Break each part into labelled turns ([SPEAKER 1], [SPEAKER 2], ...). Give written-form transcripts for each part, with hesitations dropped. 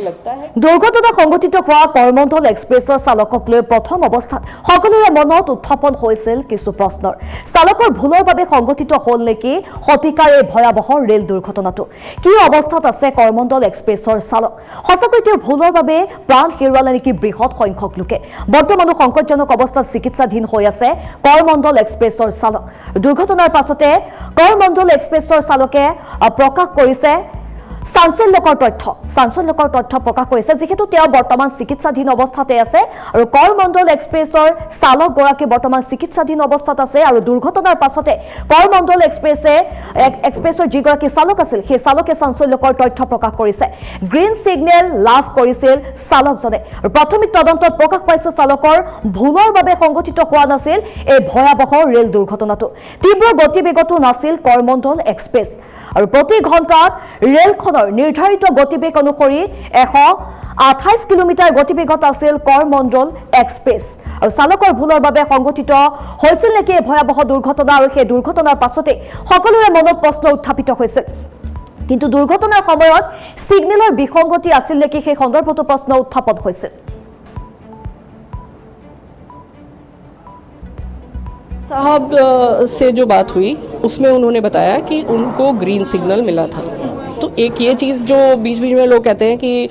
[SPEAKER 1] लगता है।
[SPEAKER 2] দুৰ্ঘটনা সংঘটিত হোৱা কৰমণ্ডল এক্সপ্ৰেছৰ চালকক লৈ প্ৰথম অৱস্থাত সকলোৰে মনত উত্থাপন হৈছিল কিছু প্ৰশ্নৰ। চালকৰ ভুলৰ বাবে সংঘটিত হ'ল নেকি শতিকাৰ এই ভয়াৱহ ৰেল দুৰ্ঘটনাটো? কি অৱস্থাত আছে কৰমণ্ডল এক্সপ্ৰেছৰ চালক? সঁচাকৈ তেওঁ ভুলৰ বাবে প্ৰাণ হেৰুৱালে নেকি বৃহৎ সংখ্যক লোকে? বৰ্তমানো সংকটজনক অৱস্থাত চিকিৎসাধীন হৈ আছে কৰমণ্ডল এক্সপ্ৰেছৰ চালক। দুৰ্ঘটনাৰ পাছতে কৰমণ্ডল এক্সপ্ৰেছৰ চালকে প্ৰকাশ কৰিছে চাঞ্চল্যকৰ তথ্য প্ৰকাশ কৰিছে, যিহেতু তেওঁ বৰ্তমান চিকিৎসাধীন অৱস্থাতে আছে আৰু কৰমণ্ডল এক্সপ্ৰেছৰ চালকগৰাকী বৰ্তমান চিকিৎসাধীন অৱস্থাত আছে। আৰু দুৰ্ঘটনাৰ পাছতে কৰমণ্ডল এক্সপ্ৰেছৰ যিগৰাকী চালক আছিল সেই চালকে চাঞ্চল্যকৰ তথ্য প্ৰকাশ কৰিছে। গ্ৰীণ ছিগনেল লাভ কৰিছিল চালকজনে। আৰু প্ৰাথমিক তদন্তত প্ৰকাশ পাইছে চালকৰ ভুলৰ বাবে সংঘটিত হোৱা নাছিল এই ভয়াৱহ ৰেল দুৰ্ঘটনাটো। তীব্ৰ গতিবেগতো নাছিল কৰমণ্ডল এক্সপ্ৰেছ আৰু প্ৰতি ঘণ্টাত ৰেলখনৰ নিৰ্ধাৰিত গতিবেগ অনুসৰি 128 কিলোমিটাৰ গতিবেগত আছিল কৰমণ্ডল এক্সপ্ৰেছ। আৰু চালকৰ ভুলৰ বাবে সংঘটিত হৈছিল নেকি এই ভয়াৱহ দুৰ্ঘটনা? আৰু সেই দুৰ্ঘটনাৰ পাছতে সকলোৰে মনত প্ৰশ্ন উত্থাপিত হৈছিল। কিন্তু দুৰ্ঘটনাৰ সময়ত ছিগনেলৰ বিসংগতি আছিল নেকি সেই সন্দৰ্ভতো প্ৰশ্ন উত্থাপন হৈছিল।
[SPEAKER 1] साहब से जो बात हुई उसमें उन्होंने बताया कि उनको ग्रीन सिग्नल मिला था। तो एक ये चीज़ जो बीच बीच में लोग कहते हैं कि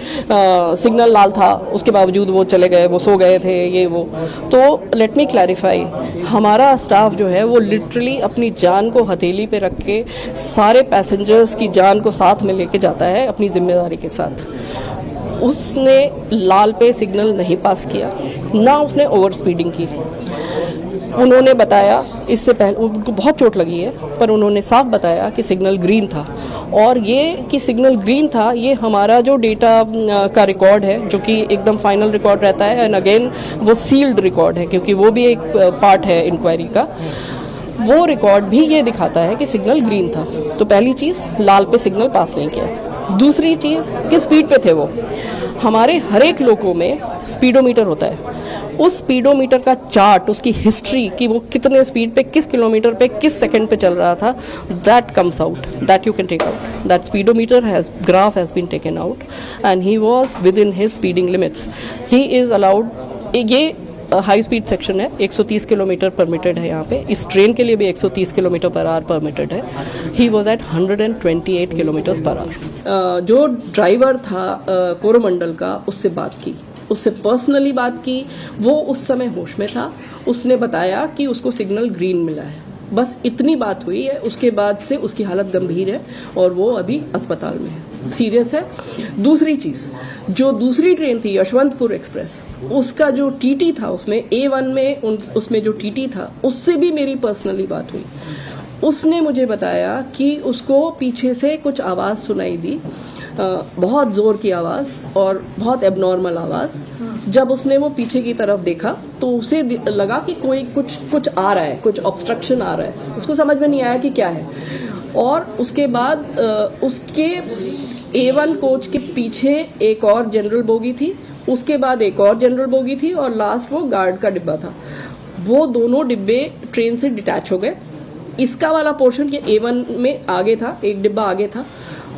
[SPEAKER 1] सिग्नल लाल था उसके बावजूद वो चले गए, वो सो गए थे, ये वो। तो लेट मी क्लैरिफाई, हमारा स्टाफ जो है वो लिटरली अपनी जान को हथेली पे रख के सारे पैसेंजर्स की जान को साथ में लेके जाता है अपनी जिम्मेदारी के साथ। उसने लाल पे सिग्नल नहीं पास किया, ना उसने ओवर स्पीडिंग की। उन्होंने बताया, इससे पहले उनको बहुत चोट लगी है, पर उन्होंने साफ बताया कि सिग्नल ग्रीन था। और ये कि सिग्नल ग्रीन था, ये हमारा जो डेटा का रिकॉर्ड है, जो कि एकदम फाइनल रिकॉर्ड रहता है, एंड अगेन वो सील्ड रिकॉर्ड है क्योंकि वो भी एक पार्ट है इंक्वायरी का। वो रिकॉर्ड भी ये दिखाता है कि सिग्नल ग्रीन था। तो पहली चीज़, लाल पे सिग्नल पास नहीं किया। दूसरी चीज़, किस स्पीड पे थे वो? हमारे हर एक लोगों में स्पीडोमीटर होता है। उस स्पीडोमीटर का चार्ट, उसकी हिस्ट्री कि वो कितने स्पीड पे, किस किलोमीटर पे, किस सेकंड पे चल रहा था, that comes out, that you can take out. That speedometer graph has been taken out and he was within his speeding limits. He is allowed, ये हाई स्पीड सेक्शन है, 130 kilometre permitted है यहाँ पे। इस train के लिए भी 130 kilometre per hour permitted है। He was at 128 kilometres per hour. जो ड्राइवर था कोरोमंडल का, उससे बात की, उससे पर्सनली बात की। वो उस समय होश में था। उसने बताया कि उसको सिग्नल ग्रीन मिला है। बस इतनी बात हुई है। उसके बाद से उसकी हालत गंभीर है और वो अभी अस्पताल में है, सीरियस है। दूसरी चीज़, जो दूसरी ट्रेन थी यशवंतपुर एक्सप्रेस, उसका जो टीटी था, उसमें A1 में उसमें जो टीटी था, उससे भी मेरी पर्सनली बात हुई। उसने मुझे बताया कि उसको पीछे से कुछ आवाज़ सुनाई दी, बहुत जोर की आवाज़ और बहुत एबनॉर्मल आवाज़। जब उसने वो पीछे की तरफ देखा तो उसे लगा कि कोई कुछ आ रहा है, कुछ ऑब्स्ट्रक्शन आ रहा है। उसको समझ में नहीं आया कि क्या है। और उसके बाद उसके A1 कोच के पीछे एक और जनरल बोगी थी, उसके बाद एक और जनरल बोगी थी और लास्ट वो गार्ड का डिब्बा था। वो दोनों डिब्बे ट्रेन से डिटैच हो गए। इसका वाला पोर्शन ये A1 में आगे था, एक डिब्बा आगे था,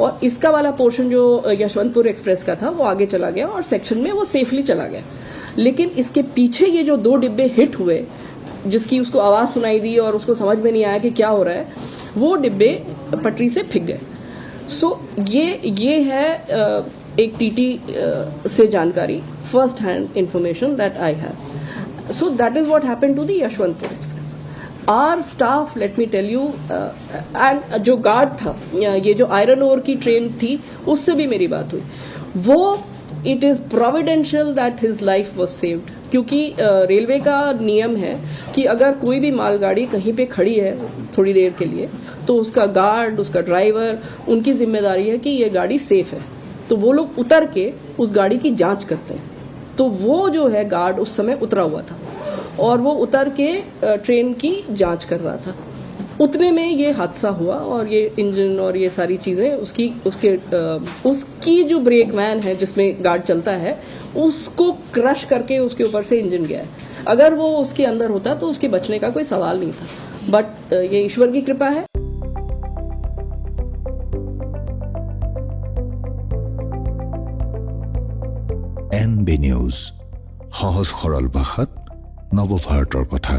[SPEAKER 1] और इसका वाला पोर्शन जो यशवंतपुर एक्सप्रेस का था वो आगे चला गया और सेक्शन में वो सेफली चला गया। लेकिन इसके पीछे ये जो दो डिब्बे हिट हुए, जिसकी उसको आवाज़ सुनाई दी और उसको समझ में नहीं आया कि क्या हो रहा है, वो डिब्बे पटरी से फिक गए। सो ये है एक टीटी से जानकारी, first hand information that I have. So that is what happened to the Yeshwantpur express. Our staff, let me tell you, and जो गार्ड था, ये जो आयरन ओर की ट्रेन थी, उससे भी मेरी बात हुई। वो it is providential that his life was saved, क्योंकि रेलवे का नियम है कि अगर कोई भी मालगाड़ी कहीं पे खड़ी है थोड़ी देर के लिए, तो उसका गार्ड, उसका ड्राइवर, उनकी जिम्मेदारी है कि ये गाड़ी सेफ है। तो वो लोग उतर के उस गाड़ी की जांच करते हैं। तो वो जो है गार्ड उस समय उतरा हुआ था और वो उतर के ट्रेन की जांच कर रहा था। उतने में ये हादसा हुआ और ये इंजन और ये सारी चीजें उसकी जो ब्रेक वैन है जिसमें गार्ड चलता है, उसको क्रश करके उसके ऊपर से इंजन गया है। अगर वो उसके अंदर होता तो उसके बचने का कोई सवाल नहीं था। बट ये ईश्वर की कृपा है।
[SPEAKER 3] NB নিউজ, সহজ সৰল ভাষাত নৱভাৰতৰ কথা।